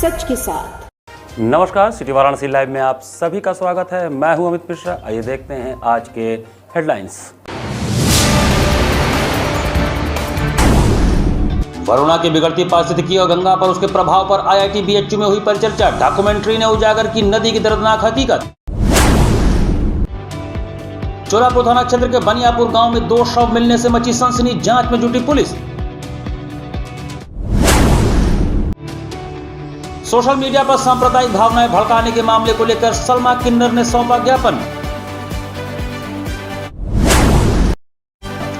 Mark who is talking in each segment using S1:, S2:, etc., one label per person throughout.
S1: सच के साथ।
S2: नमस्कार, सिटी वाराणसी लाइव में आप सभी का स्वागत है। मैं हूं अमित मिश्रा। आइए देखते हैं आज के हेडलाइंस। वरुणा की बिगड़ती पारिस्थितिकी और गंगा पर उसके प्रभाव पर आईआईटी बीएचयू में हुई परिचर्चा। डॉक्यूमेंट्री ने उजागर की नदी की दर्दनाक हकीकत। चोलापुर थाना क्षेत्र के बनियापुर गांव में 2 शव मिलने से मची सनसनी, जांच में जुटी पुलिस। सोशल मीडिया पर सांप्रदायिक भावनाएं भड़काने के मामले को लेकर सलमा किन्नर ने सौंपा ज्ञापन।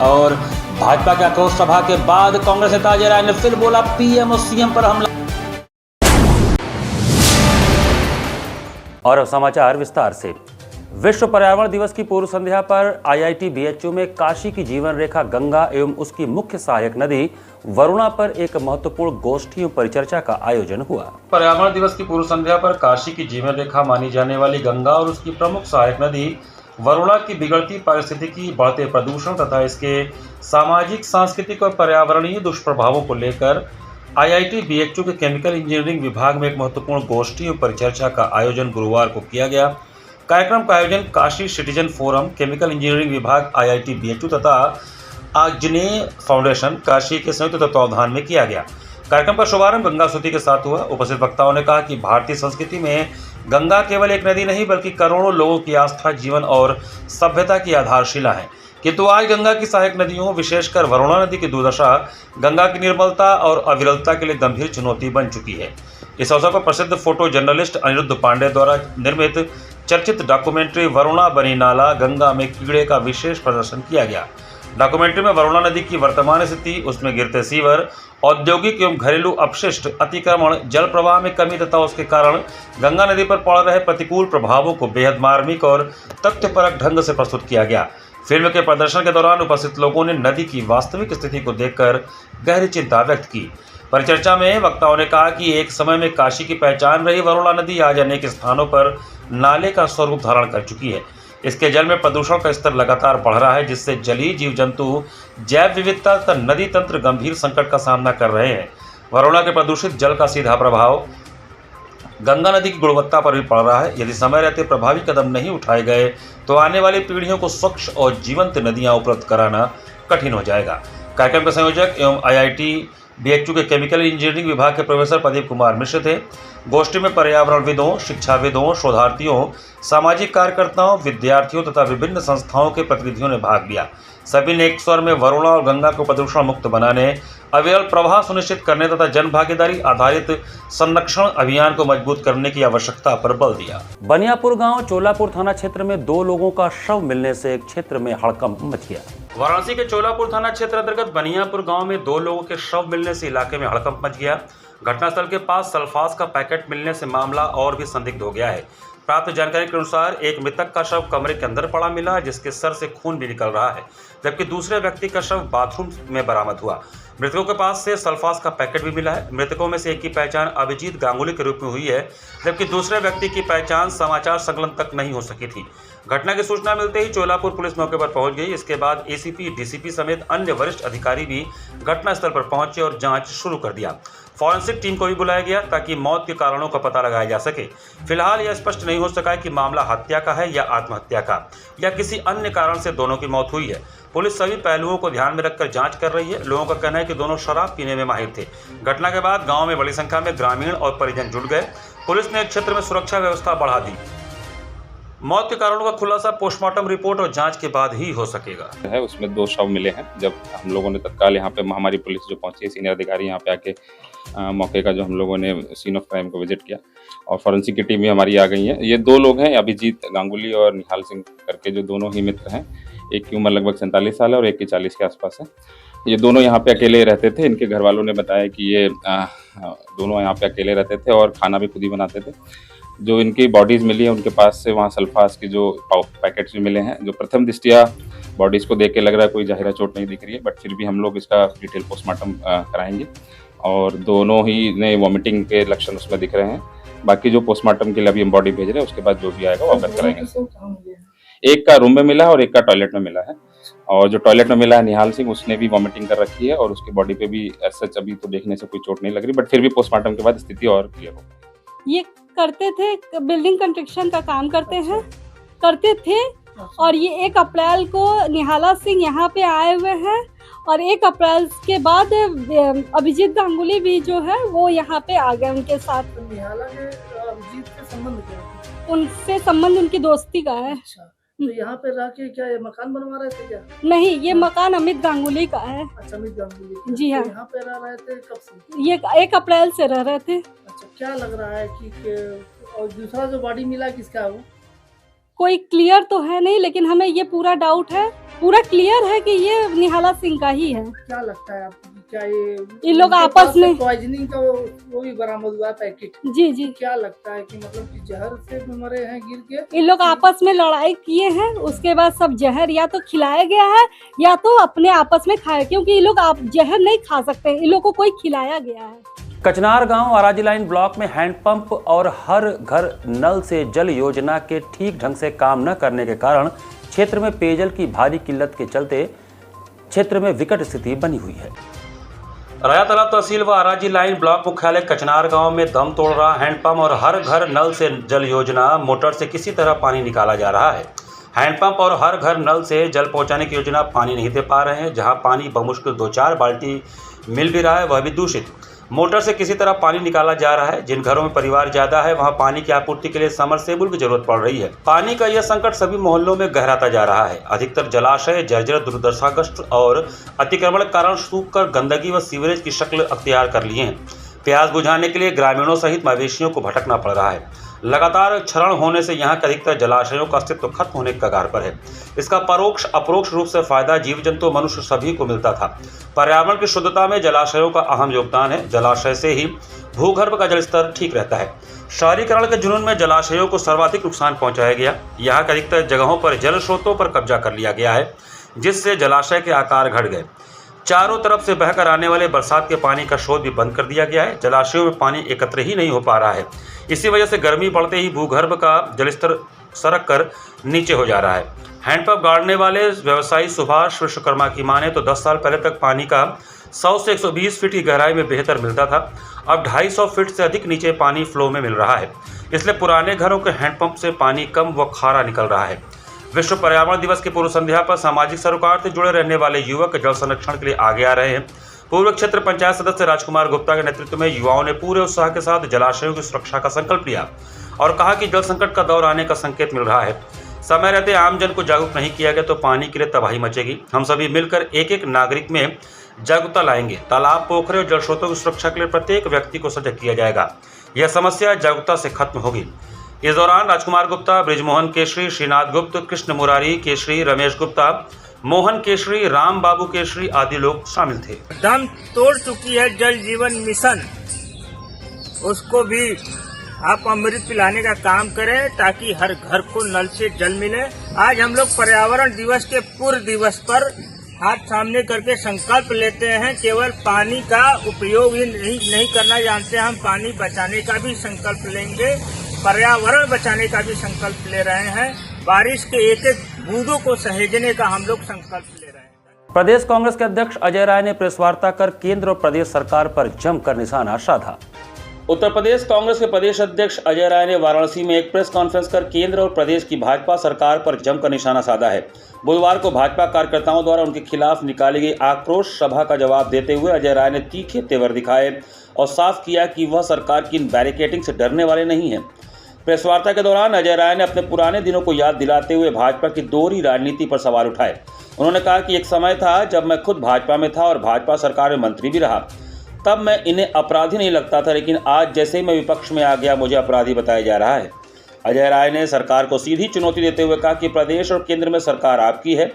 S2: और भाजपा के आक्रोश सभा के बाद कांग्रेस नेता अजय राय ने फिर बोला पीएम और सीएम पर हमला। और अब समाचार विस्तार से। विश्व पर्यावरण दिवस की पूर्व संध्या पर आईआईटी बीएचयू में काशी की जीवन रेखा गंगा एवं उसकी मुख्य सहायक नदी वरुणा पर एक महत्वपूर्ण गोष्ठी एवं परिचर्चा का आयोजन हुआ। पर्यावरण दिवस की पूर्व संध्या पर काशी की जीवन रेखा मानी जाने वाली गंगा और उसकी प्रमुख सहायक नदी वरुणा की बिगड़ती पारिस्थितिकी, बढ़ते प्रदूषण तथा इसके सामाजिक, सांस्कृतिक और पर्यावरणीय दुष्प्रभावों को लेकर आईआईटी बीएचयू के केमिकल इंजीनियरिंग विभाग में एक महत्वपूर्ण गोष्ठी और परिचर्चा का आयोजन गुरुवार को किया गया। कार्यक्रम का आयोजन Kashi citizen forum, chemical engineering विभाग आईआईटी बीएचयू तथा आग्नेय फाउंडेशन काशी के संयुक्त तत्वावधान में किया गया। कार्यक्रम का शुभारंभ गंगा स्तुति के साथ हुआ। उपस्थित वक्ताओं ने कहा कि भारतीय संस्कृति में गंगा केवल एक नदी नहीं बल्कि करोड़ों लोगों की आस्था, जीवन और सभ्यता की आधारशिला है। किंतु आज गंगा की सहायक नदियों, विशेषकर वरुणा नदी की दुर्दशा गंगा की निर्मलता और अविरलता के लिए गंभीर चुनौती बन चुकी है। इस अवसर पर प्रसिद्ध फोटो जर्नलिस्ट अनिरुद्ध पांडे द्वारा निर्मित चर्चित डॉक्यूमेंट्री वरुणा बनी नाला गंगा में कीड़े का विशेष प्रदर्शन किया गया। डॉक्यूमेंट्री में वरुणा नदी की वर्तमान स्थिति, उसमें गिरते सीवर, औद्योगिक एवं घरेलू अपशिष्ट, अतिक्रमण, जल प्रवाह में कमी तथा उसके कारण गंगा नदी पर पड़ रहे प्रतिकूल प्रभावों को बेहद मार्मिक और तथ्यपरक ढंग से प्रस्तुत किया गया। फिल्म के प्रदर्शन के दौरान उपस्थित लोगों ने नदी की वास्तविक स्थिति को देखकर गहरी चिंता व्यक्त की। परिचर्चा में वक्ताओं ने कहा कि एक समय में काशी की पहचान रही वरुणा नदी आज अनेक स्थानों पर नाले का स्वरूप धारण कर चुकी है। इसके जल में प्रदूषण का स्तर लगातार बढ़ रहा है, जिससे जलीय जीव जंतु, जैव विविधता तथा नदी तंत्र गंभीर संकट का सामना कर रहे हैं। वरुणा के प्रदूषित जल का सीधा प्रभाव गंगा नदी की गुणवत्ता पर भी पड़ रहा है। यदि समय रहते प्रभावी कदम नहीं उठाए गए तो आने वाली पीढ़ियों को स्वच्छ और जीवंत नदियां उपलब्ध कराना कठिन हो जाएगा। कार्यक्रम के संयोजक एवं आईआईटी बीएचयू के केमिकल इंजीनियरिंग विभाग के प्रोफेसर प्रदीप कुमार मिश्र थे। गोष्ठी में पर्यावरणविदों, शिक्षाविदों, शोधार्थियों, सामाजिक कार्यकर्ताओं, विद्यार्थियों तथा विभिन्न संस्थाओं के प्रतिनिधियों ने भाग लिया। सभी ने एक स्वर में वरुणा और गंगा को प्रदूषण मुक्त बनाने, अविरल प्रवाह सुनिश्चित करने तथा जन भागीदारी आधारित संरक्षण अभियान को मजबूत करने की आवश्यकता पर बल दिया। बनियापुर गांव, चोलापुर थाना क्षेत्र में 2 लोगों का शव मिलने से एक क्षेत्र में हड़कंप मच गया। वाराणसी के चोलापुर थाना क्षेत्र अंतर्गत बनियापुर गांव में 2 लोगों के शव मिलने से इलाके में हड़कंप मच गया। घटनास्थल के पास सल्फास का पैकेट मिलने से मामला और भी संदिग्ध हो गया है। प्राप्त जानकारी के अनुसार एक मृतक का शव कमरे के अंदर पड़ा मिला, जिसके सर से खून भी निकल रहा है, जबकि दूसरे व्यक्ति का शव बाथरूम में बरामद हुआ। मृतकों के पास से सल्फास का पैकेट भी मिला है। मृतकों में से एक की पहचान अभिजीत गांगुली के रूप में हुई है, जबकि दूसरे व्यक्ति की पहचान समाचार संकलन तक नहीं हो सकी थी। घटना की सूचना मिलते ही चोलापुर पुलिस मौके पर पहुंच गई। इसके बाद एसीपी, डीसीपी समेत अन्य वरिष्ठ अधिकारी भी घटनास्थल पर पहुंचे और जांच शुरू कर दिया। फॉरेंसिक टीम को भी बुलाया गया ताकि मौत के कारणों का पता लगाया जा सके। फिलहाल यह स्पष्ट नहीं हो सका है कि मामला हत्या का है या आत्महत्या का, या किसी अन्य कारण से दोनों की मौत हुई है। पुलिस सभी पहलुओं को ध्यान में रखकर जांच कर रही है। लोगों का कहना है कि दोनों शराब पीने में माहिर थे। घटना के बाद गांव में बड़ी संख्या में ग्रामीण और परिजन जुट गए। पुलिस ने क्षेत्र में सुरक्षा व्यवस्था बढ़ा दी। मौत के कारणों का खुलासा पोस्टमार्टम रिपोर्ट और जांच के बाद ही हो सकेगा।
S3: है उसमें 2 शव मिले हैं। जब हम लोगों ने तत्काल यहाँ पे हमारी पुलिस जो पहुंची, सीनियर अधिकारी यहाँ पे आके मौके का जो हम लोगों ने सीन ऑफ क्राइम को विजिट किया और फॉरेंसिक की टीम भी हमारी आ गई है। ये 2 लोग हैं, अभिजीत गांगुली और निहाल सिंह करके, जो दोनों ही मित्र हैं। एक की उम्र लगभग 47 साल है और एक की 40 के आसपास है। ये दोनों यहाँ पे अकेले रहते थे। इनके घर वालों ने बताया कि ये दोनों यहाँ पे अकेले रहते थे और खाना भी खुद ही बनाते थे। जो इनकी बॉडीज़ मिली है उनके पास से वहाँ सल्फास की जो पैकेट्स भी मिले हैं, जो प्रथम दृष्टया बॉडीज़ को देख के लग रहा है कोई जाहिरा चोट नहीं दिख रही है, बट फिर भी हम लोग इसका डिटेल पोस्टमार्टम कराएंगे। और दोनों ही ने वॉमिटिंग के लक्षण उसमें दिख रहे हैं। बाकी जो पोस्टमार्टम के लिए अभी हम बॉडी भेज रहे हैं, उसके बाद जो भी आएगा वो अवगत कराएंगे। एक का रूम में मिला है और एक का टॉयलेट में मिला है। और जो टॉयलेट में मिला है निहाल सिंह, उसने भी वॉमिटिंग कर रखी है और उसकी बॉडी पे भी सच अभी तो देखने से कोई चोट नहीं लग रही, बट फिर भी पोस्टमार्टम के बाद स्थिति और क्लियर हो गई।
S1: ये करते थे, बिल्डिंग कंस्ट्रक्शन का काम करते थे और ये 1 अप्रैल को निहाला सिंह यहाँ पे आए हुए हैं और 1 अप्रैल के बाद अभिजीत गांगुली भी जो है वो यहाँ पे आ गए उनके साथ।
S4: निहाला के अभिजीत के संबंध क्या है?
S1: उनसे संबंध उनकी दोस्ती का है।
S4: अच्छा, तो यहाँ पे रह के क्या ये मकान बनवा रहे थे क्या?
S1: नहीं, ये मकान अमित गांगुली का है।
S4: अच्छा, अमित गांगुली।
S1: जी हाँ।
S4: तो यहाँ पे रह रहे थे कब से?
S1: ये 1 अप्रैल से रह रहे थे।
S4: अच्छा, क्या लग रहा है कि और दूसरा जो बॉडी मिला किसका है वो?
S1: कोई क्लियर तो है नहीं, लेकिन हमें ये पूरा डाउट है, पूरा क्लियर है कि ये निहाला सिंह का ही है।
S4: क्या लगता है आपको कि क्या
S1: ये लोग आपस में
S4: पॉइजनिंग का वो भी बरामद हुआ पैकेट?
S1: जी
S4: क्या लगता है कि मतलब कि जहर से मरे हैं गिर के?
S1: ये लोग आपस में लड़ाई किए हैं, उसके बाद सब जहर या तो खिलाया गया है या तो अपने आपस में खाए, क्योंकि ये लोग आप जहर नहीं खा सकते, इन लोग को कोई खिलाया गया है।
S2: कचनार गांव आराजी लाइन ब्लॉक में हैंडपंप और हर घर नल से जल योजना के ठीक ढंग से काम न करने के कारण क्षेत्र में पेयजल की भारी किल्लत के चलते क्षेत्र में विकट स्थिति बनी हुई है। राया तालाब तहसील व आराजी लाइन ब्लॉक मुख्यालय कचनार गांव में दम तोड़ रहा हैंडपंप और हर घर नल से जल योजना मोटर से किसी तरह पानी निकाला जा रहा है। हैंडपंप और हर घर नल से जल पहुंचाने की योजना पानी नहीं दे पा रहे हैं। जहां पानी बमुश्किल 2-4 बाल्टी मिल भी रहा है, वह भी दूषित। मोटर से किसी तरह पानी निकाला जा रहा है। जिन घरों में परिवार ज्यादा है वहां पानी की आपूर्ति के लिए समरसेबुल की जरूरत पड़ रही है। पानी का यह संकट सभी मोहल्लों में गहराता जा रहा है। अधिकतर जलाशय जर्जर, दुर्दशाग्रस्त और अतिक्रमण के कारण सूखकर गंदगी व सीवरेज की शक्ल अख्तियार कर लिए हैं। प्यास बुझाने के लिए ग्रामीणों सहित मवेशियों को भटकना पड़ रहा है। लगातार क्षरण होने से यहाँ के अधिकतर जलाशयों का अस्तित्व खत्म होने के कगार पर है। इसका परोक्ष अपरोक्ष रूप से फायदा जीव जंतु मनुष्य सभी को मिलता था। पर्यावरण की शुद्धता में जलाशयों का अहम योगदान है। जलाशय से ही भूगर्भ का जलस्तर ठीक रहता है। शहरीकरण के जुनून में जलाशयों को सर्वाधिक नुकसान पहुंचाया गया। यहाँ के अधिकतर जगहों पर जल स्रोतों पर कब्जा कर लिया गया है, जिससे जलाशय के आकार घट गए। चारों तरफ से बहकर आने वाले बरसात के पानी का स्रोत भी बंद कर दिया गया है। जलाशयों में पानी एकत्र ही नहीं हो पा रहा है। इसी वजह से गर्मी बढ़ते ही भूगर्भ का जलस्तर सरक कर नीचे हो जा रहा है। हैंडपंप गाड़ने वाले व्यवसायी सुभाष विश्वकर्मा की माने तो 10 साल पहले तक पानी का 100 से 120 फीट की गहराई में बेहतर मिलता था। अब 250 फीट से अधिक नीचे पानी फ्लो में मिल रहा है। इसलिए पुराने घरों के हैंडपंप से पानी कम व खारा निकल रहा है। विश्व पर्यावरण दिवस की पूर्व संध्या पर सामाजिक सरोकार से जुड़े रहने वाले युवक जल संरक्षण के लिए आगे आ रहे हैं। पूर्व क्षेत्र पंचायत सदस्य राजकुमार गुप्ता के नेतृत्व में युवाओं ने पूरे उत्साह के साथ जलाशयों की सुरक्षा का संकल्प लिया और कहा कि जल संकट का दौर आने का संकेत मिल रहा है। समय रहते आमजन को जागरूक नहीं किया गया तो पानी के लिए तबाही मचेगी। हम सभी मिलकर एक एक नागरिक में जागरूकता लाएंगे। तालाब, पोखरे और जल स्रोतों की सुरक्षा के लिए प्रत्येक व्यक्ति को सजग किया जाएगा। यह समस्या जागरूकता से खत्म होगी। इस दौरान राजकुमार गुप्ता, ब्रिजमोहन केशरी, श्रीनाथ गुप्त, कृष्ण मुरारी केशरी, रमेश गुप्ता, मोहन केशरी, राम बाबू केशरी आदि लोग शामिल थे।
S5: दम तोड़ चुकी है जल जीवन मिशन, उसको भी आप अमृत पिलाने का काम करें ताकि हर घर को नल से जल मिले। आज हम लोग पर्यावरण दिवस के पूर्व दिवस पर हाथ सामने करके संकल्प लेते हैं। केवल पानी का उपयोग ही नहीं करना जानते, हम पानी बचाने का भी संकल्प लेंगे, पर्यावरण बचाने का भी संकल्प ले रहे हैं। बारिश के एक एक बूंदों को सहेजने का हम लोग संकल्प ले रहे हैं।
S2: प्रदेश कांग्रेस के अध्यक्ष अजय राय ने प्रेस वार्ता कर केंद्र और प्रदेश सरकार पर जमकर निशाना साधा। उत्तर प्रदेश कांग्रेस के प्रदेश अध्यक्ष अजय राय ने वाराणसी में एक प्रेस कॉन्फ्रेंस कर केंद्र और प्रदेश की भाजपा सरकार पर जमकर निशाना साधा है। बुधवार को भाजपा कार्यकर्ताओं द्वारा उनके खिलाफ निकाली गई आक्रोश सभा का जवाब देते हुए अजय राय ने तीखे तेवर दिखाए और साफ किया कि वह सरकार की बैरिकेडिंग से डरने वाले नहीं हैं। प्रेस वार्ता के दौरान अजय राय ने अपने पुराने दिनों को याद दिलाते हुए भाजपा की दोहरी राजनीति पर सवाल उठाए। उन्होंने कहा कि एक समय था जब मैं खुद भाजपा में था और भाजपा सरकार में मंत्री भी रहा, तब मैं इन्हें अपराधी नहीं लगता था, लेकिन आज जैसे ही मैं विपक्ष में आ गया मुझे अपराधी बताया जा रहा है। अजय राय ने सरकार को सीधी चुनौती देते हुए कहा कि प्रदेश और केंद्र में सरकार आपकी है,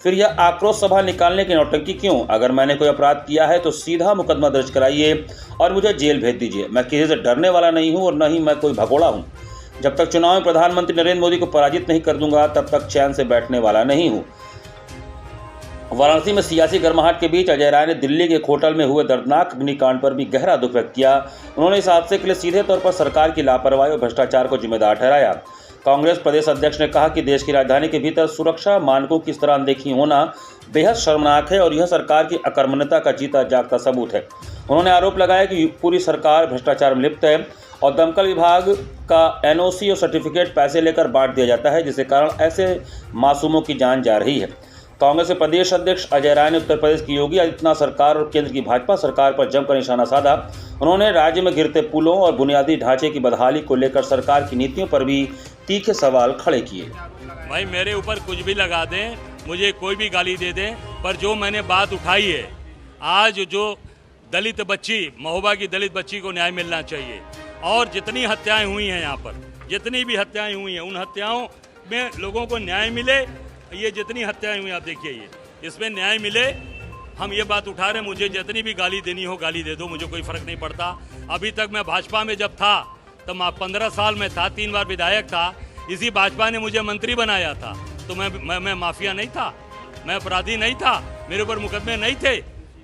S2: फिर यह आक्रोश सभा निकालने की नौटंकी क्यों? अगर मैंने कोई अपराध किया है तो सीधा मुकदमा दर्ज कराइए और मुझे जेल भेज दीजिए। मैं किसी से डरने वाला नहीं हूँ और न ही मैं कोई भगोड़ा हूँ। जब तक चुनाव में प्रधानमंत्री नरेंद्र मोदी को पराजित नहीं कर दूंगा तब तक चैन से बैठने वाला नहीं हूँ। वाराणसी में सियासी गर्माहट के बीच अजय राय ने दिल्ली के एक होटल में हुए दर्दनाक अग्निकांड पर भी गहरा दुख व्यक्त किया। उन्होंने इस हादसे के लिए सीधे तौर पर सरकार की लापरवाही और भ्रष्टाचार को जिम्मेदार ठहराया। कांग्रेस प्रदेश अध्यक्ष ने कहा कि देश की राजधानी के भीतर सुरक्षा मानकों की इस तरह अनदेखी होना बेहद शर्मनाक है और यह सरकार की अकर्मण्यता का जीता जागता सबूत है। उन्होंने आरोप लगाया कि पूरी सरकार भ्रष्टाचार में लिप्त है और दमकल विभाग का एनओसी और सर्टिफिकेट पैसे लेकर बांट दिया जाता है, जिसके कारण ऐसे मासूमों की जान जा रही है। कांग्रेस के प्रदेश अध्यक्ष अजय राय ने उत्तर प्रदेश की योगी आदित्यनाथ सरकार और केंद्र की भाजपा सरकार पर जमकर निशाना साधा। उन्होंने राज्य में गिरते पुलों और बुनियादी ढांचे की बदहाली को लेकर सरकार की नीतियों पर भी तीखे सवाल खड़े किए।
S6: भाई मेरे ऊपर कुछ भी लगा दें, मुझे कोई भी गाली दे दें, पर जो मैंने बात उठाई है, आज जो दलित बच्ची, महोबा की दलित बच्ची को न्याय मिलना चाहिए और जितनी हत्याएं हुई हैं यहाँ पर, जितनी भी हत्याएं हुई हैं, उन हत्याओं में लोगों को न्याय मिले। ये जितनी हत्याएं हुई आप देखिए, ये इसमें न्याय मिले। हम ये बात उठा रहे हैं, मुझे जितनी भी गाली देनी हो गाली दे दो, मुझे कोई फर्क नहीं पड़ता। अभी तक मैं भाजपा में जब था तब 15 साल में था, 3 बार विधायक था, इसी भाजपा ने मुझे मंत्री बनाया था। तो मैं माफिया नहीं था, मैं अपराधी नहीं था, मेरे ऊपर मुकदमे नहीं थे।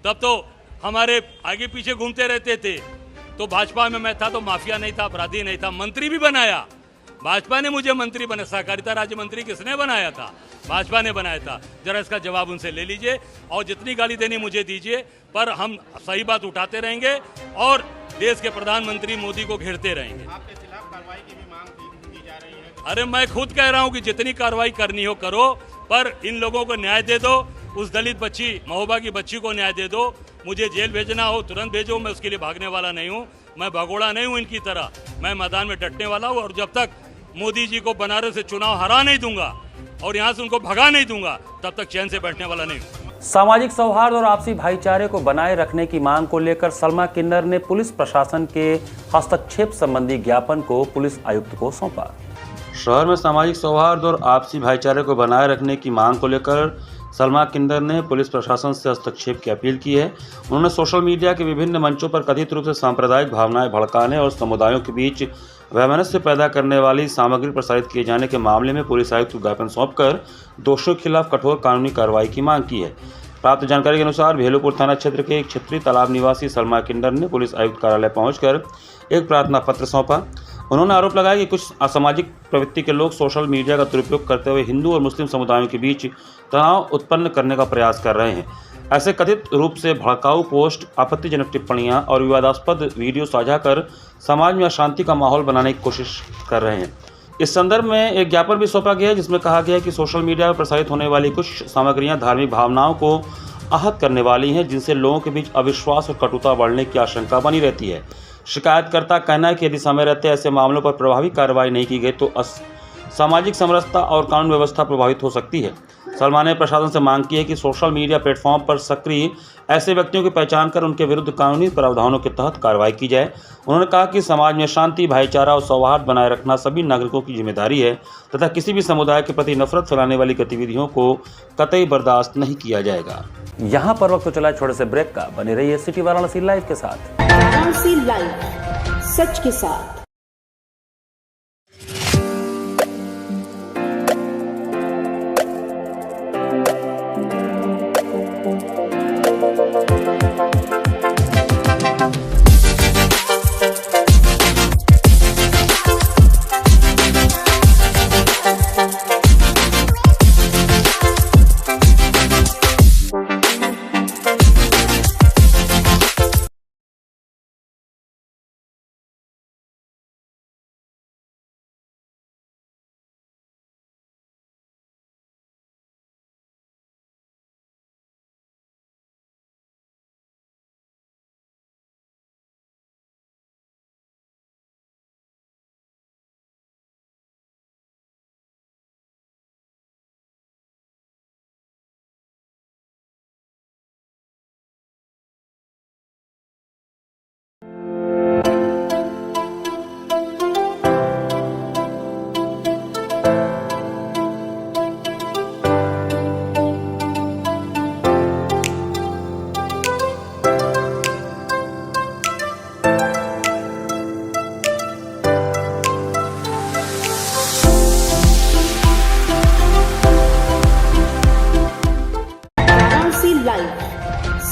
S6: तब तो हमारे आगे पीछे घूमते रहते थे। तो भाजपा में मैं था तो माफिया नहीं था, अपराधी नहीं था, मंत्री भी बनाया। भाजपा ने मुझे मंत्री बना, सहकारिता राज्य मंत्री किसने बनाया था? भाजपा ने बनाया था। जरा इसका जवाब उनसे ले लीजिए और जितनी गाली देनी मुझे दीजिए, पर हम सही बात उठाते रहेंगे और देश के प्रधानमंत्री मोदी को घेरते रहेंगे।
S7: आपके खिलाफ कार्रवाई की भी मांग की जा रही है।
S6: अरे मैं खुद कह रहा हूं कि जितनी कार्रवाई करनी हो करो, पर इन लोगों को न्याय दे दो। उस दलित बच्ची, महोबा की बच्ची को न्याय दे दो। मुझे जेल भेजना हो तुरंत भेजो, मैं उसके लिए भागने वाला नहीं हूं। मैं भगोड़ा नहीं हूं इनकी तरह, मैं मैदान में डटने वाला हूं। और जब तक मोदी जी को बनारस से चुनाव हरा नहीं दूंगा और यहाँ से उनको भगा नहीं दूंगा, तब तक चैन से बैठने वाला नहीं हूं।
S2: सामाजिक सौहार्द और आपसी भाईचारे को बनाए रखने की मांग को लेकर सलमा किन्नर ने पुलिस प्रशासन के हस्तक्षेप संबंधी ज्ञापन को पुलिस आयुक्त को सौंपा। शहर में सामाजिक सौहार्द और आपसी भाईचारे को बनाए रखने की मांग को लेकर सलमा किन्नर ने पुलिस प्रशासन से हस्तक्षेप की अपील की है। उन्होंने सोशल मीडिया के विभिन्न मंचों पर कथित रूप से सांप्रदायिक भावनाएं भड़काने और समुदायों के बीच वैमनस्य पैदा करने वाली सामग्री प्रसारित किए जाने के मामले में पुलिस आयुक्त को ज्ञापन सौंपकर दोषियों के खिलाफ कठोर कानूनी कार्रवाई की मांग की है। प्राप्त जानकारी के अनुसार भेलूपुर थाना क्षेत्र के एक क्षेत्रीय तालाब निवासी सलमा किन्नर ने पुलिस आयुक्त कार्यालय पहुंचकर एक प्रार्थना पत्र सौंपा। उन्होंने आरोप लगाया कि कुछ असामाजिक प्रवृत्ति के लोग सोशल मीडिया का दुरुपयोग करते हुए हिंदू और मुस्लिम समुदायों के बीच तनाव उत्पन्न करने का प्रयास कर रहे हैं। ऐसे कथित रूप से भड़काऊ पोस्ट, आपत्तिजनक टिप्पणियां और विवादास्पद वीडियो साझा कर समाज में अशांति का माहौल बनाने की कोशिश कर रहे हैं। इस संदर्भ में एक ज्ञापन भी सौंपा गया है, जिसमें कहा गया है कि सोशल मीडिया पर प्रसारित होने वाली कुछ सामग्रियां धार्मिक भावनाओं को आहत करने वाली हैं, जिनसे लोगों के बीच अविश्वास और कटुता बढ़ने की आशंका बनी रहती है। शिकायतकर्ता का कहना है कि यदि समय रहते ऐसे मामलों पर प्रभावी कार्रवाई नहीं की गई तो सामाजिक समरसता और कानून व्यवस्था प्रभावित हो सकती है। सलमा ने प्रशासन से मांग की है कि सोशल मीडिया प्लेटफॉर्म पर सक्रिय ऐसे व्यक्तियों की पहचान कर उनके विरुद्ध कानूनी प्रावधानों के तहत कार्रवाई की जाए। उन्होंने कहा कि समाज में शांति, भाईचारा और सौहार्द बनाए रखना सभी नागरिकों की जिम्मेदारी है तथा किसी भी समुदाय के प्रति नफरत फैलाने वाली गतिविधियों को कतई बर्दाश्त नहीं किया जाएगा। यहाँ पर वक्त तो चला छोटे से ब्रेक का। बने रहिए सिटी वाराणसी लाइव के साथ।
S8: वाराणसी लाइव, सच के साथ।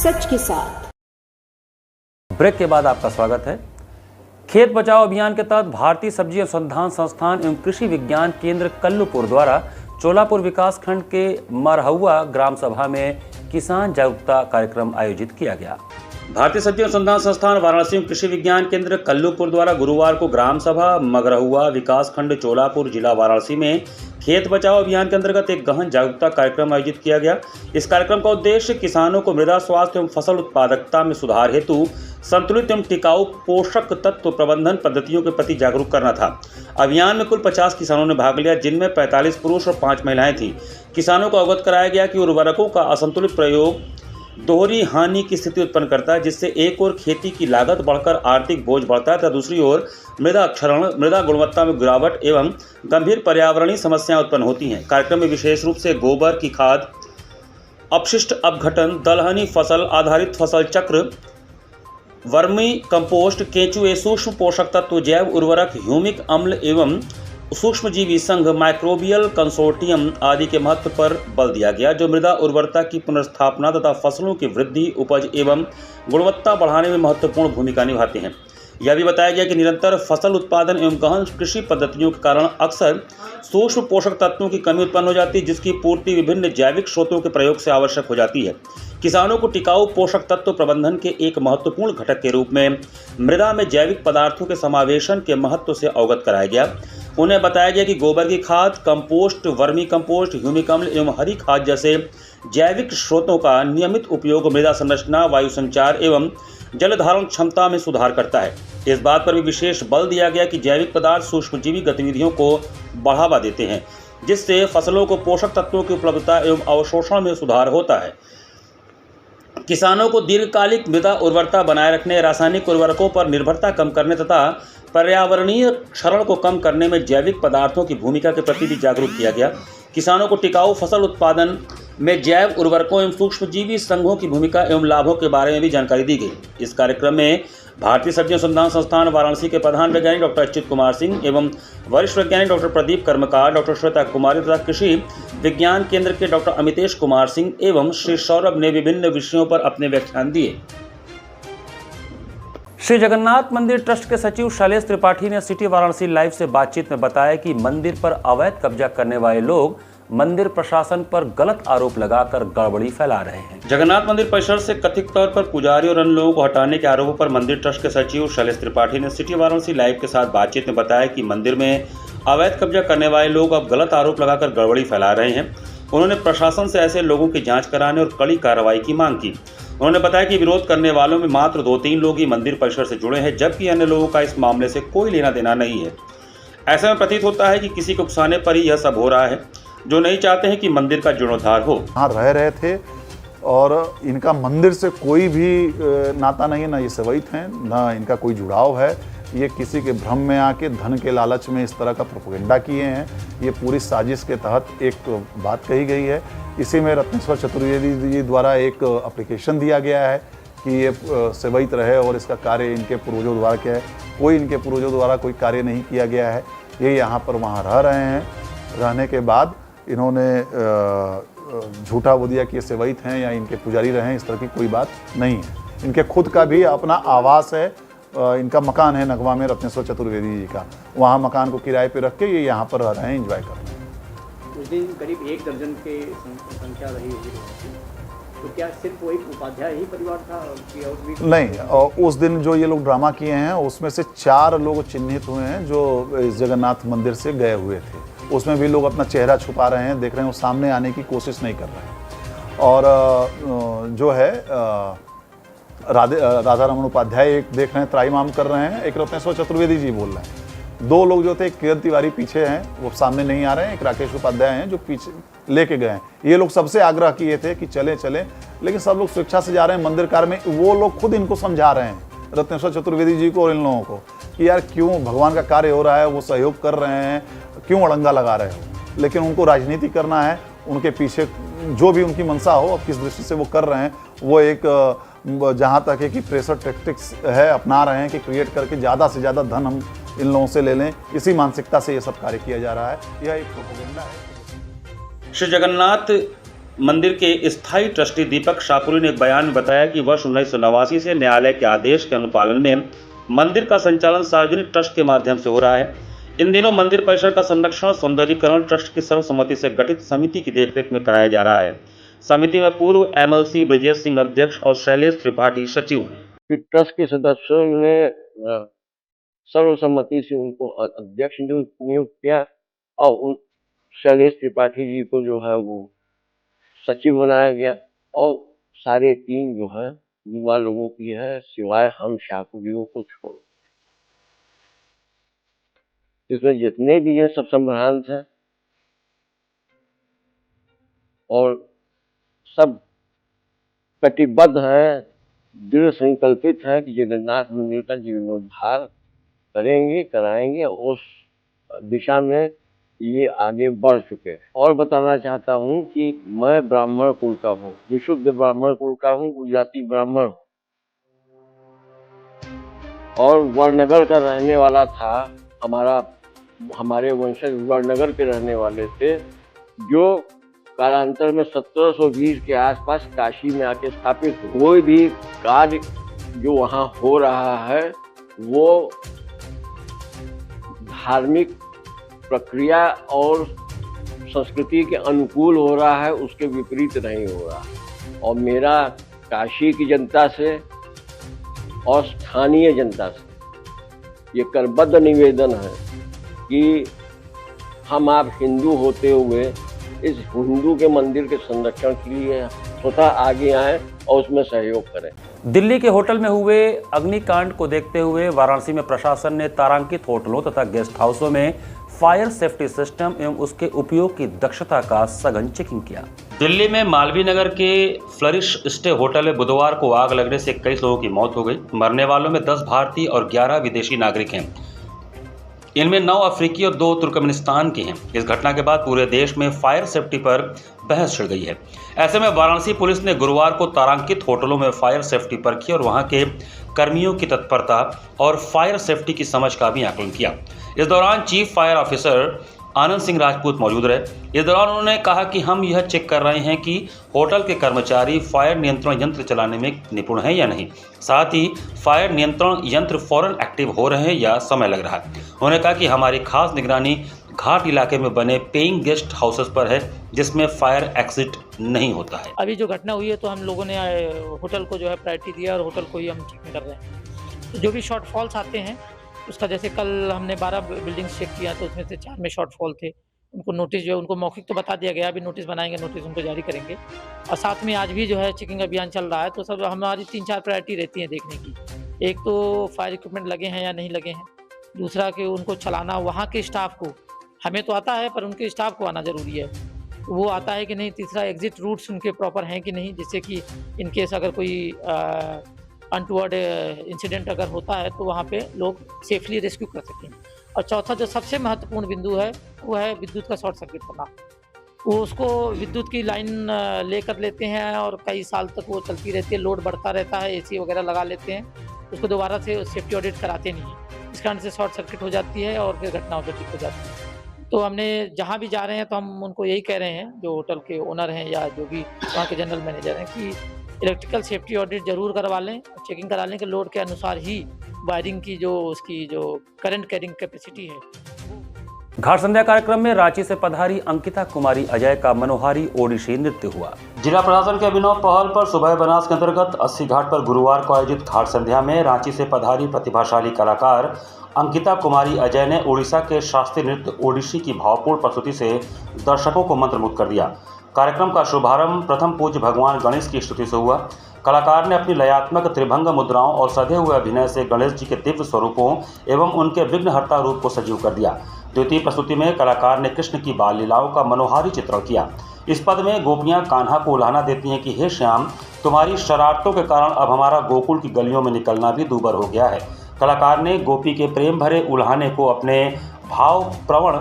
S8: सच के साथ।
S2: ब्रेक के बाद आपका स्वागत है। खेत बचाओ अभियान के तहत भारतीय सब्जी अनुसंधान संस्थान एवं कृषि विज्ञान केंद्र कल्लूपुर द्वारा चोलापुर विकासखंड के मरहुआ ग्राम सभा में किसान जागरूकता कार्यक्रम आयोजित किया गया। भारतीय सब्जी अनुसंधान संस्थान वाराणसी में कृषि विज्ञान केंद्र कल्लूपुर द्वारा गुरुवार को ग्राम सभा मगरहुआ विकासखंड चोलापुर जिला वाराणसी में खेत बचाओ अभियान के अंतर्गत एक गहन जागरूकता कार्यक्रम आयोजित किया गया। इस कार्यक्रम का उद्देश्य किसानों को मृदा स्वास्थ्य एवं फसल उत्पादकता में सुधार हेतु संतुलित एवं टिकाऊ पोषक तत्व प्रबंधन पद्धतियों के प्रति जागरूक करना था। अभियान में कुल 50 किसानों ने भाग लिया, जिनमें 45 पुरुष और 5 महिलाएं थीं। किसानों को अवगत कराया गया कि उर्वरकों का असंतुलित प्रयोग दोहरी हानि की स्थिति उत्पन्न करता है, जिससे एक ओर खेती की लागत बढ़कर आर्थिक बोझ बढ़ता है तथा दूसरी ओर मृदा क्षरण, मृदा गुणवत्ता में गिरावट एवं गंभीर पर्यावरणीय समस्याएं उत्पन्न होती हैं। कार्यक्रम में विशेष रूप से गोबर की खाद, अपशिष्ट अपघटन, दलहनी फसल आधारित फसल चक्र, वर्मी कंपोस्ट, केंचुए, सूक्ष्म पोषक तत्व, जैव उर्वरक, ह्यूमिक अम्ल एवं सूक्ष्मजीवी संघ, माइक्रोबियल कंसोर्टियम आदि के महत्व पर बल दिया गया, जो मृदा उर्वरता की पुनर्स्थापना तथा फसलों की वृद्धि, उपज एवं गुणवत्ता बढ़ाने में महत्वपूर्ण भूमिका निभाते हैं। यह भी बताया गया कि निरंतर फसल उत्पादन एवं गहन कृषि पद्धतियों के कारण अक्सर सूक्ष्म पोषक तत्वों की कमी उत्पन्न हो जाती है, जिसकी पूर्ति विभिन्न जैविक स्रोतों के प्रयोग से आवश्यक हो जाती है। किसानों को टिकाऊ पोषक तत्व प्रबंधन के एक महत्वपूर्ण घटक के रूप में मृदा में जैविक पदार्थों के समावेशन के महत्व से अवगत कराया गया। उन्हें बताया गया कि गोबर की खाद, कंपोस्ट, वर्मी कंपोस्ट, ह्यूमिक अम्ल एवं हरी खाद जैसे जैविक स्रोतों का नियमित उपयोग मृदा संरचना, वायु संचार एवं जल धारण क्षमता में सुधार करता है। इस बात पर भी विशेष बल दिया गया कि जैविक पदार्थ सूक्ष्मजीवी गतिविधियों को बढ़ावा देते हैं, जिससे फसलों को पोषक तत्वों की उपलब्धता एवं अवशोषण में सुधार होता है। किसानों को दीर्घकालिक मृदा उर्वरता बनाए रखने, रासायनिक उर्वरकों पर निर्भरता कम करने तथा पर्यावरणीय क्षरण को कम करने में जैविक पदार्थों की भूमिका के प्रति भी जागरूक किया गया। किसानों को टिकाऊ फसल उत्पादन में जैव उर्वरकों एवं सूक्ष्मजीवी संघों की भूमिका एवं लाभों के बारे में भी जानकारी दी गई। इस कार्यक्रम में भारतीय सब्जी अनुसंधान संस्थान वाराणसी के प्रधान वैज्ञानिक डॉक्टर अच्युत कुमार सिंह एवं वरिष्ठ वैज्ञानिक डॉक्टर प्रदीप कर्मकार, डॉक्टर श्वेता कुमारी तथा कृषि विज्ञान केंद्र के डॉक्टर अमितेश कुमार सिंह एवं श्री सौरभ ने विभिन्न विषयों पर अपने व्याख्यान दिए। श्री जगन्नाथ मंदिर ट्रस्ट के सचिव शैलेश त्रिपाठी ने सिटी वाराणसी लाइव से बातचीत में बताया कि मंदिर पर अवैध कब्जा करने वाले लोग मंदिर प्रशासन पर गलत आरोप लगाकर गड़बड़ी फैला रहे हैं। जगन्नाथ मंदिर परिसर से कथित तौर पर पुजारी और अन्य लोगों को हटाने के आरोपों पर मंदिर ट्रस्ट के सचिव शैलेश त्रिपाठी ने सिटी वाराणसी लाइव के साथ बातचीत में बताया कि मंदिर में अवैध कब्जा करने वाले लोग अब गलत आरोप लगाकर गड़बड़ी फैला रहे हैं। उन्होंने प्रशासन से ऐसे लोगों की जाँच कराने और कड़ी कार्रवाई की मांग की। उन्होंने बताया कि विरोध करने वालों में मात्र 2-3 लोग ही मंदिर परिसर से जुड़े हैं, जबकि अन्य लोगों का इस मामले से कोई लेना देना नहीं है। ऐसे में प्रतीत होता है कि किसी को उकसाने पर ही यह सब हो रहा है, जो नहीं चाहते हैं कि मंदिर का जीर्णोद्धार हो।
S9: यहाँ रह रहे थे और इनका मंदिर से कोई भी नाता नहीं है, ना ये सेवैत हैं, ना इनका कोई जुड़ाव है। ये किसी के भ्रम में आके धन के लालच में इस तरह का प्रोपेगेंडा किए हैं। ये पूरी साजिश के तहत एक बात कही गई है। इसी में रत्नेश्वर चतुर्वेदी जी द्वारा एक एप्लीकेशन दिया गया है कि ये सेवैत रहे और इसका कार्य इनके पूर्वजों द्वारा किया है। कोई इनके पूर्वजों द्वारा कोई कार्य नहीं किया गया है। ये यहाँ पर वहाँ रह रहे हैं। रहने के बाद इन्होंने झूठा वो दिया कि ये सेवैत हैं या इनके पुजारी रहे हैं, इस तरह की कोई बात नहीं है। इनके खुद का भी अपना आवास है। इनका मकान है नगवा में रत्नेश्वर चतुर्वेदी जी का। वहाँ मकान को किराए पे रख के ये यहाँ पर रह रहे हैं, एंजॉय कर रहे हैं।
S10: उस दिन करीब 1 दर्जन के संख्या रही होगी, तो क्या सिर्फ वही उपाध्याय ही परिवार था कि और भी? नहीं, और
S9: उस दिन जो ये लोग ड्रामा किए हैं उसमें से 4 लोग चिन्हित हुए हैं जो इस जगन्नाथ मंदिर से गए हुए थे। उसमें भी लोग अपना चेहरा छुपा रहे हैं, देख रहे हैं, वो सामने आने की कोशिश नहीं कर रहे हैं। और जो है राधा रमन उपाध्याय एक देख रहे हैं, त्राईमाम कर रहे हैं, एक रत्नेश्वर चतुर्वेदी जी बोल रहे हैं। 2 लोग जो थे, एक किरण तिवारी पीछे हैं, वो सामने नहीं आ रहे हैं, एक राकेश उपाध्याय हैं जो पीछे लेके गए हैं। ये लोग सबसे आग्रह किए थे कि चले चले, लेकिन सब लोग स्वेच्छा से जा रहे हैं मंदिर कार्य में। वो लोग खुद इनको समझा रहे हैं, रत्नेश्वर चतुर्वेदी जी को और इन लोगों को, कि यार क्यों भगवान का कार्य हो रहा है, वो सहयोग कर रहे हैं, क्यों अड़ंगा लगा रहे हो। लेकिन उनको राजनीति करना है, उनके पीछे जो भी उनकी मंशा हो, अब किस दृष्टि से वो कर रहे हैं, वो एक जहाँ तक है कि प्रेशर टैक्टिक्स है, अपना रहे हैं कि क्रिएट करके ज़्यादा से ज़्यादा धन हम इन लोगों से ले लें। इसी मानसिकता से ये सब कार्य किया जा रहा है। यह एक प्रोपेगेंडा है।
S2: श्री जगन्नाथ मंदिर के स्थायी ट्रस्टी दीपक शाहपुरी ने एक बयान में बताया कि वर्ष 1989 से न्यायालय के आदेश के अनुपालन में मंदिर का संचालन सार्वजनिक ट्रस्ट के माध्यम से हो रहा है। इन दिनों मंदिर परिसर का संरक्षण सौंदर्यीकरण ट्रस्ट की सर्वसम्मति से गठित समिति की देखरेख में कराया जा रहा है। समिति में पूर्व MLC ब्रजेश सिंह अध्यक्ष और शैलेश त्रिपाठी सचिव हैं।
S11: ट्रस्ट के सदस्यों ने सर्वसम्मति से उनको अध्यक्ष नियुक्त किया और उन शैलेश त्रिपाठी जी को जो है वो सचिव बनाया गया और सारे टीम जो है युवा लोगों की है, सिवाय हम शाकुरियों को छोड़। इसमें जितने भी ये सब संभ्रांत हैं और सब कटिबद्ध हैं, दृढ़ संकल्पित है कि जगन्नाथ मंदिर का जीर्णोद्धार करेंगे, कराएंगे। उस दिशा में ये आगे बढ़ चुके हैं। और बताना चाहता हूँ कि मैं ब्राह्मण कुल का हूँ, विशुद्ध ब्राह्मण कुल का हूँ, गुजराती ब्राह्मण हूँ और वड़नगर का रहने वाला था। हमारे वंशज वड़नगर के रहने वाले थे, जो कालांतर में 1720 के आसपास काशी में आके स्थापित हुए। कोई भी कार्य जो वहाँ हो रहा है वो धार्मिक प्रक्रिया और संस्कृति के अनुकूल हो रहा है, उसके विपरीत नहीं हो रहा। और मेरा काशी की जनता से और स्थानीय जनता से ये करबद्ध निवेदन है कि हम आप हिंदू होते हुए इस हिंदू के मंदिर के संरक्षण के लिए स्वतः आगे आए और उसमें सहयोग करें।
S2: दिल्ली के होटल में हुए अग्निकांड को देखते हुए वाराणसी में प्रशासन ने तारांकित होटलों तथा गेस्ट हाउसों में फायर सेफ्टी सिस्टम एवं उसके उपयोग की दक्षता का सघन चेकिंग किया। दिल्ली में मालवीय नगर के फ्लरिश स्टे होटल में बुधवार को आग लगने से 21 लोगों की मौत हो गई। मरने वालों में 10 भारतीय और 11 विदेशी नागरिक हैं। इनमें 9 अफ्रीकी और 2 तुर्कमेनिस्तान के हैं। इस घटना के बाद पूरे देश में फायर सेफ्टी पर बहस छिड़ गई है। ऐसे में वाराणसी पुलिस ने गुरुवार को तारांकित होटलों में फायर सेफ्टी परखी और वहां के कर्मियों की तत्परता और फायर सेफ्टी की समझ का भी आकलन किया। इस दौरान chief fire officer Anand Singh Rajput मौजूद रहे। इस दौरान उन्होंने कहा कि हम यह चेक कर रहे हैं कि होटल के कर्मचारी फायर नियंत्रण यंत्र चलाने में निपुण हैं या नहीं, साथ ही फायर नियंत्रण यंत्र फौरन एक्टिव हो रहे हैं या समय लग रहा है। उन्होंने कहा कि हमारी खास निगरानी घाट इलाके में बने पेइंग गेस्ट हाउसेस पर है, जिसमें फायर एग्जिट नहीं होता है।
S12: अभी जो घटना हुई है तो हम लोगों ने होटल को जो है प्रायोरिटी दिया और होटल को ही हम चेक कर रहे हैं। तो जो भी शॉर्टफॉल्स आते हैं उसका, जैसे कल हमने 12 बिल्डिंग्स चेक किया तो उसमें से 4 में शॉर्टफॉल थे। उनको नोटिस जो है उनको मौखिक तो बता दिया गया, अभी नोटिस बनाएंगे, नोटिस उनको जारी करेंगे। और साथ में आज भी जो है चेकिंग अभियान चल रहा है। तो सब हमारी 3-4 प्रायोरिटी रहती है देखने की। एक तो फायर इक्विपमेंट लगे हैं या नहीं लगे हैं, दूसरा कि उनको चलाना वहाँ के स्टाफ को, हमें तो आता है पर उनके स्टाफ को आना ज़रूरी है, वो आता है कि नहीं। तीसरा एग्जिट रूट्स उनके प्रॉपर हैं कि नहीं, जिससे कि इनकेस अगर कोई अनटूवर्ड इंसिडेंट अगर होता है तो वहाँ पे लोग सेफली रेस्क्यू कर सकें। और चौथा जो सबसे महत्वपूर्ण बिंदु है वो है विद्युत का शॉर्ट सर्किट होना। वो उसको विद्युत की लाइन लेकर लेते हैं और कई साल तक वो चलती रहती है, लोड बढ़ता रहता है, एसी वगैरह लगा लेते हैं, उसको दोबारा से सेफ्टी ऑडिट कराते नहीं हैं। इस कारण से शॉर्ट सर्किट हो जाती है और फिर घटना ऑटोमेटिक हो जाती है। तो हमने जहाँ भी जा रहे हैं तो हम उनको यही कह रहे हैं, जो होटल के ओनर हैं या जो भी वहाँ के जनरल मैनेजर हैं, कि इलेक्ट्रिकल सेफ्टी ऑडिट जरूर करवा लें, चेकिंग करा लें कि लोड के अनुसार ही वायरिंग की जो उसकी जो करंट कैरिंग कैपेसिटी है।
S2: घाट संध्या कार्यक्रम में रांची से पधारी अंकिता कुमारी अजय का मनोहारी ओडिसी नृत्य हुआ। जिला प्रशासन के अभिनव पहल पर सुबह बनास के अंतर्गत 80 घाट पर गुरुवार को आयोजित घाट संध्या में रांची से पधारी प्रतिभाशाली कलाकार अंकिता कुमारी अजय ने उड़ीसा के शास्त्रीय नृत्य ओडिसी की भावपूर्ण प्रस्तुति से दर्शकों को मंत्रमुग्ध कर दिया। कार्यक्रम का शुभारंभ प्रथम पूज्य भगवान गणेश की स्तुति से हुआ। कलाकार ने अपनी लयात्मक त्रिभंग मुद्राओं और सधे हुए अभिनय से गणेश जी के दिव्य स्वरूपों एवं उनके विघ्नहर्ता रूप को सजीव कर दिया। द्वितीय प्रस्तुति में कलाकार ने कृष्ण की बाल लीलाओं का मनोहारी चित्रण किया। इस पद में गोपियां कान्हा को उल्हाना देती हैं कि हे श्याम, तुम्हारी शरारतों के कारण अब हमारा गोकुल की गलियों में निकलना भी दूभर हो गया है। कलाकार ने गोपी के प्रेम भरे उल्हाने को अपने भाव प्रवण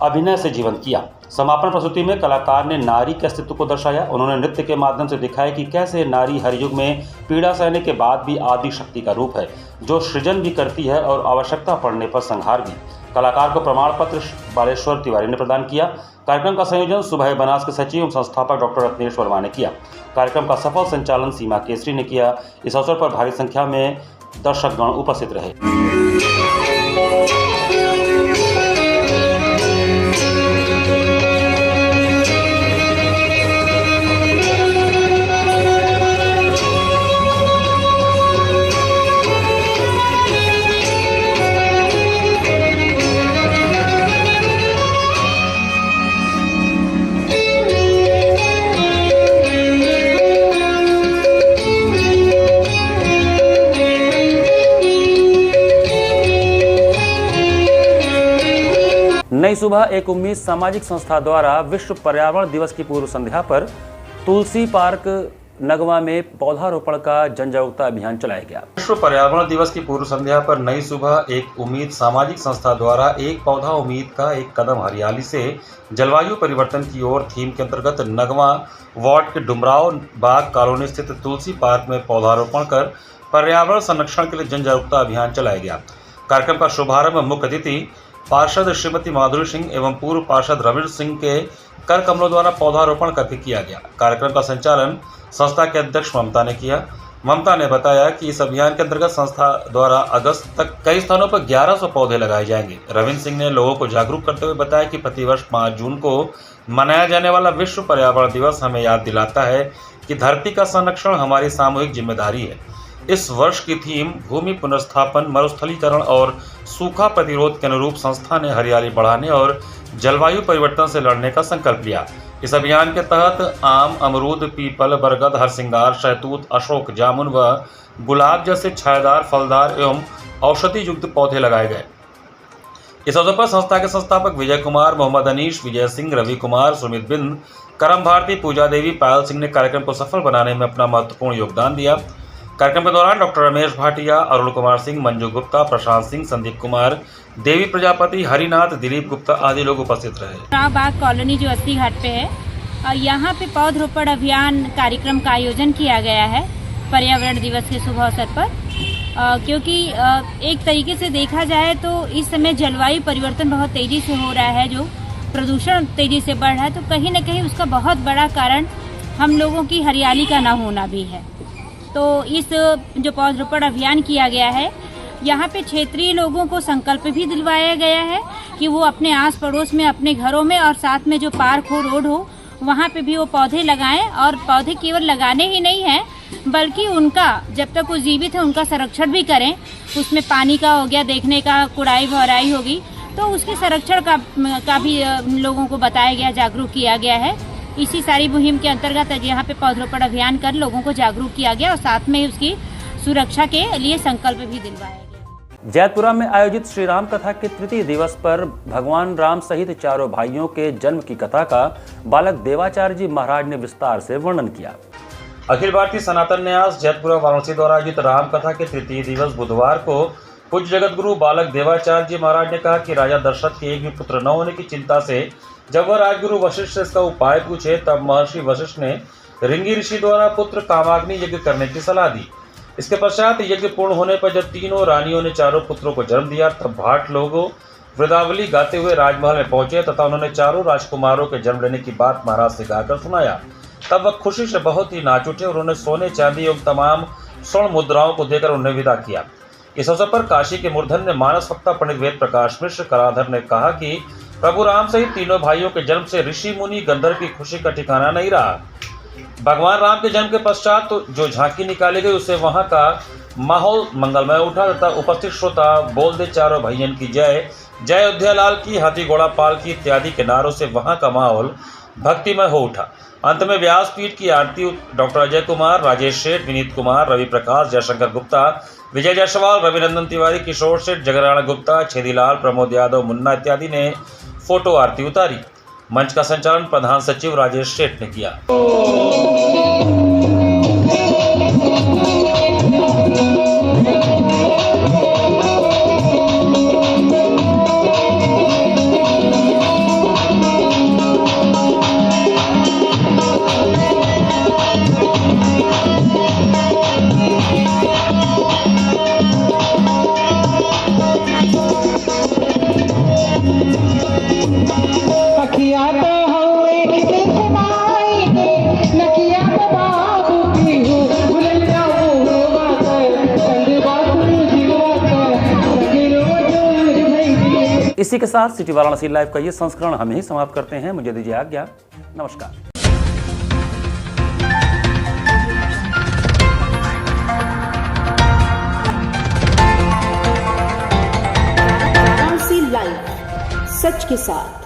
S2: अभिनय से जीवंत किया। समापन प्रस्तुति में कलाकार ने नारी के अस्तित्व को दर्शाया। उन्होंने नृत्य के माध्यम से दिखाया कि कैसे नारी हर युग में पीड़ा सहने के बाद भी आदि शक्ति का रूप है, जो सृजन भी करती है और आवश्यकता पड़ने पर संहार भी। कलाकार को प्रमाण पत्र बालेश्वर तिवारी ने प्रदान किया। कार्यक्रम का संयोजन सुबह बनास के सचिव एवं संस्थापक डॉक्टर रत्नेश वर्मा ने किया। कार्यक्रम का सफल संचालन सीमा केसरी ने किया। इस अवसर पर भारी संख्या में दर्शकगण उपस्थित रहे। नई सुबह एक उम्मीद सामाजिक संस्था द्वारा विश्व पर्यावरण दिवस की पूर्व संध्या पर तुलसी पार्क नगवा में पौधारोपण का जन जागरूकता अभियान चलाया गया। विश्व पर्यावरण दिवस की पूर्व संध्या पर नई सुबह एक उम्मीद सामाजिक संस्था द्वारा एक पौधा उम्मीद का एक कदम हरियाली से जलवायु परिवर्तन की ओर थीम के अंतर्गत नगवा वार्ड के डुमराव बाग कॉलोनी स्थित तुलसी पार्क में पौधारोपण कर पर्यावरण संरक्षण के लिए जन जागरूकता अभियान चलाया गया। कार्यक्रम का शुभारंभ मुख्य अतिथि पार्षद श्रीमती माधुरी सिंह एवं पूर्व पार्षद रविंद्र सिंह के कर कमलों द्वारा पौधारोपण करके किया गया। कार्यक्रम का संचालन संस्था के अध्यक्ष ममता ने किया। ममता ने बताया कि इस अभियान के अंतर्गत संस्था द्वारा अगस्त तक कई स्थानों पर 1100 पौधे लगाए जाएंगे। रविंद्र सिंह ने लोगों को जागरूक करते हुए बताया कि प्रतिवर्ष 5 जून को मनाया जाने वाला विश्व पर्यावरण दिवस हमें याद दिलाता है कि धरती का संरक्षण हमारी सामूहिक जिम्मेदारी है। इस वर्ष की थीम भूमि पुनर्स्थापन, मरुस्थलीकरण और सूखा प्रतिरोध के अनुरूप संस्था ने हरियाली बढ़ाने और जलवायु परिवर्तन से लड़ने का संकल्प लिया। इस अभियान के तहत आम, अमरूद, पीपल, बरगद, हरसिंगार, शहतूत, अशोक, जामुन व गुलाब जैसे छायादार, फलदार एवं औषधि युक्त पौधे लगाए गए। इस अवसर पर संस्था के संस्थापक विजय कुमार, मोहम्मद अनीश, विजय सिंह, रवि कुमार, सुमित बिंद, करम भारती, पूजा देवी, पायल सिंह ने कार्यक्रम को सफल बनाने में अपना महत्वपूर्ण योगदान दिया। कार्यक्रम के दौरान डॉक्टर रमेश भाटिया, अरुण कुमार सिंह, मंजू गुप्ता, प्रशांत सिंह, संदीप कुमार, देवी प्रजापति, हरिनाथ, दिलीप गुप्ता आदि लोग उपस्थित रहे।
S13: बाग कॉलोनी जो 80 घाट पे है और यहाँ पे पौधरोपण अभियान कार्यक्रम का आयोजन किया गया है पर्यावरण दिवस के शुभ अवसर पर, क्योंकि एक तरीके से देखा जाए तो इस समय जलवायु परिवर्तन बहुत तेजी से हो रहा है, जो प्रदूषण तेजी से बढ़ रहा है, तो कहीं न कहीं उसका बहुत बड़ा कारण हम लोगों की हरियाली का न होना भी है। तो इस जो पौधरोपण अभियान किया गया है, यहाँ पे क्षेत्रीय लोगों को संकल्प भी दिलवाया गया है कि वो अपने आस पड़ोस में, अपने घरों में और साथ में जो पार्क हो, रोड हो, वहाँ पे भी वो पौधे लगाएं। और पौधे केवल लगाने ही नहीं हैं, बल्कि उनका जब तक वो जीवित है उनका संरक्षण भी करें। उसमें पानी का हो गया, देखने का, कुड़ाई भराई होगी, तो उसके संरक्षण का भी लोगों को बताया गया, जागरूक किया गया है। इसी सारी मुहिम के अंतर्गत यहाँ पे पौधरोपण अभियान कर लोगों को जागरूक किया गया और साथ में उसकी सुरक्षा के लिए संकल्प भी दिलवाया गया।
S2: जैतपुरा में आयोजित श्री राम कथा के तृतीय दिवस पर भगवान राम सहित चारों भाइयों के जन्म की कथा का बालक देवाचार्य जी महाराज ने विस्तार से वर्णन किया। अखिल भारतीय सनातन न्यास जैतपुरा वाराणसी द्वारा आयोजित राम कथा के तृतीय दिवस बुधवार को पूज्य जगत गुरु बालक देवाचार्य जी महाराज ने कहा कि राजा दशरथ के एक भी पुत्र न होने की चिंता से जब वह राजगुरु वशिष्ठ से इसका उपाय पूछे, तब महर्षि वशिष्ठ ने रिंगी ऋषि द्वारा पुत्र कामाग्नि यज्ञ करने की सलाह दी। इसके पश्चात यज्ञ पूर्ण होने पर जब तीनों रानियों ने चारों पुत्रों को जन्म दिया, तब भाट लोगों वृदावली गाते हुए राजमहल में पहुंचे तथा उन्होंने चारों राजकुमारों के जन्म लेने की बात महाराज से गाकर सुनाया। तब वह खुशी से बहुत ही नाच उठे और उन्होंने सोने, चांदी एवं तमाम स्वर्ण मुद्राओं को देकर उन्हें विदा किया। इस अवसर पर काशी के मूर्धन्य मानस वक्ता पंडित वेद प्रकाश मिश्र कराधर ने कहा कि प्रभु राम सहित तीनों भाइयों के जन्म से ऋषि मुनि गंधर्व की खुशी का ठिकाना नहीं रहा। भगवान राम के जन्म के पश्चात तो जो झांकी निकाली गई उससे वहां का माहौल मंगलमय उठा तथा उपस्थित श्रोता बोल दे चारों भैयन की जय, जय अयोध्या लाल की, हाथी घोड़ा पाल की इत्यादि के नारों से वहां का माहौल भक्तिमय हो उठा। अंत में व्यासपीठ की आरती डॉक्टर अजय कुमार, राजेश सेठ, विनीत कुमार, रवि प्रकाश, जयशंकर गुप्ता, विजय जायसवाल, रविनंदन तिवारी, किशोर सेठ, जगराणा गुप्ता, छेदीलाल, प्रमोद यादव, मुन्ना इत्यादि ने फोटो आरती उतारी। मंच का संचालन प्रधान सचिव राजेश सेठ ने किया।
S14: नकिया तो
S2: इसी के साथ सिटी वाराणसी लाइव का ये संस्करण हम ही समाप्त करते हैं। मुझे दीजिए आज्ञा। नमस्कार।
S8: वाराणसी लाइव, सच के साथ।